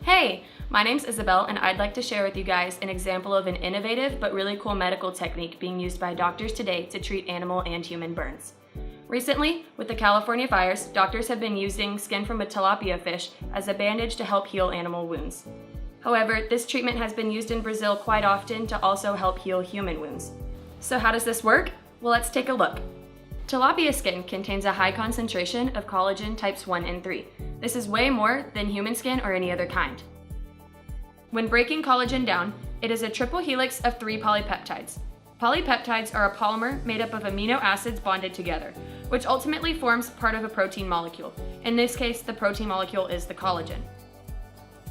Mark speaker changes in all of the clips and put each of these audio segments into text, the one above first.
Speaker 1: Hey, my name's Isabel and I'd like to share with you guys an example of an innovative but really cool medical technique being used by doctors today to treat animal and human burns. Recently, with the California fires, doctors have been using skin from a tilapia fish as a bandage to help heal animal wounds. However, this treatment has been used in Brazil quite often to also help heal human wounds. So how does this work? Well, let's take a look. Tilapia skin contains a high concentration of collagen types 1 and 3. This is way more than human skin or any other kind. When breaking collagen down, it is a triple helix of 3 polypeptides. Polypeptides are a polymer made up of amino acids bonded together, which ultimately forms part of a protein molecule. In this case, the protein molecule is the collagen.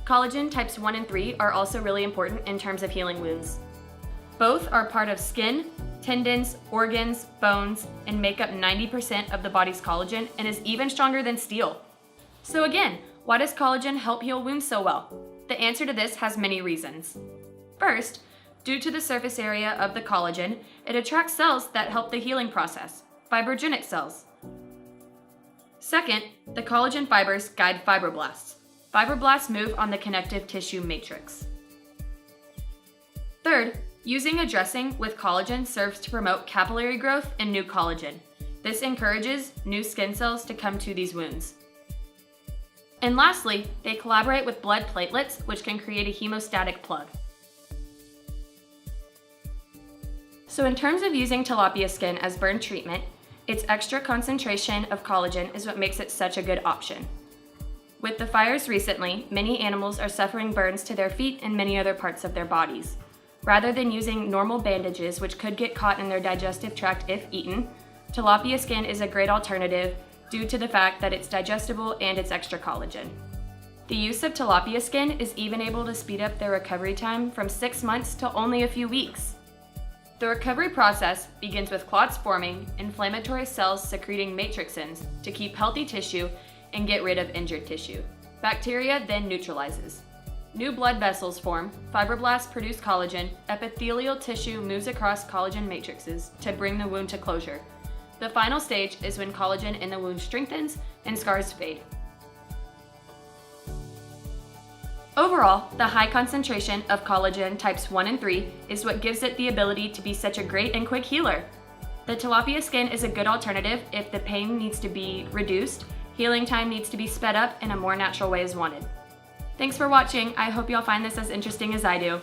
Speaker 1: Collagen types 1 and 3 are also really important in terms of healing wounds. Both are part of skin, tendons, organs, bones, and make up 90% of the body's collagen and is even stronger than steel. So again, why does collagen help heal wounds so well? The answer to this has many reasons. First, due to the surface area of the collagen, it attracts cells that help the healing process, fibrogenic cells. Second, the collagen fibers guide fibroblasts. Fibroblasts move on the connective tissue matrix. Third, using a dressing with collagen serves to promote capillary growth and new collagen. This encourages new skin cells to come to these wounds. And lastly, they collaborate with blood platelets, which can create a hemostatic plug. So in terms of using tilapia skin as burn treatment, its extra concentration of collagen is what makes it such a good option. With the fires recently, many animals are suffering burns to their feet and many other parts of their bodies. Rather than using normal bandages, which could get caught in their digestive tract if eaten, tilapia skin is a great alternative due to the fact that it's digestible and it's extra collagen. The use of tilapia skin is even able to speed up their recovery time from 6 months to only a few weeks. The recovery process begins with clots forming, inflammatory cells secreting matrixins to keep healthy tissue and get rid of injured tissue. Bacteria then neutralizes. New blood vessels form, fibroblasts produce collagen, epithelial tissue moves across collagen matrices to bring the wound to closure. The final stage is when collagen in the wound strengthens and scars fade. Overall, the high concentration of collagen types 1 and 3 is what gives it the ability to be such a great and quick healer. The tilapia skin is a good alternative if the pain needs to be reduced, healing time needs to be sped up, and a more natural way is wanted. Thanks for watching. I hope y'all find this as interesting as I do.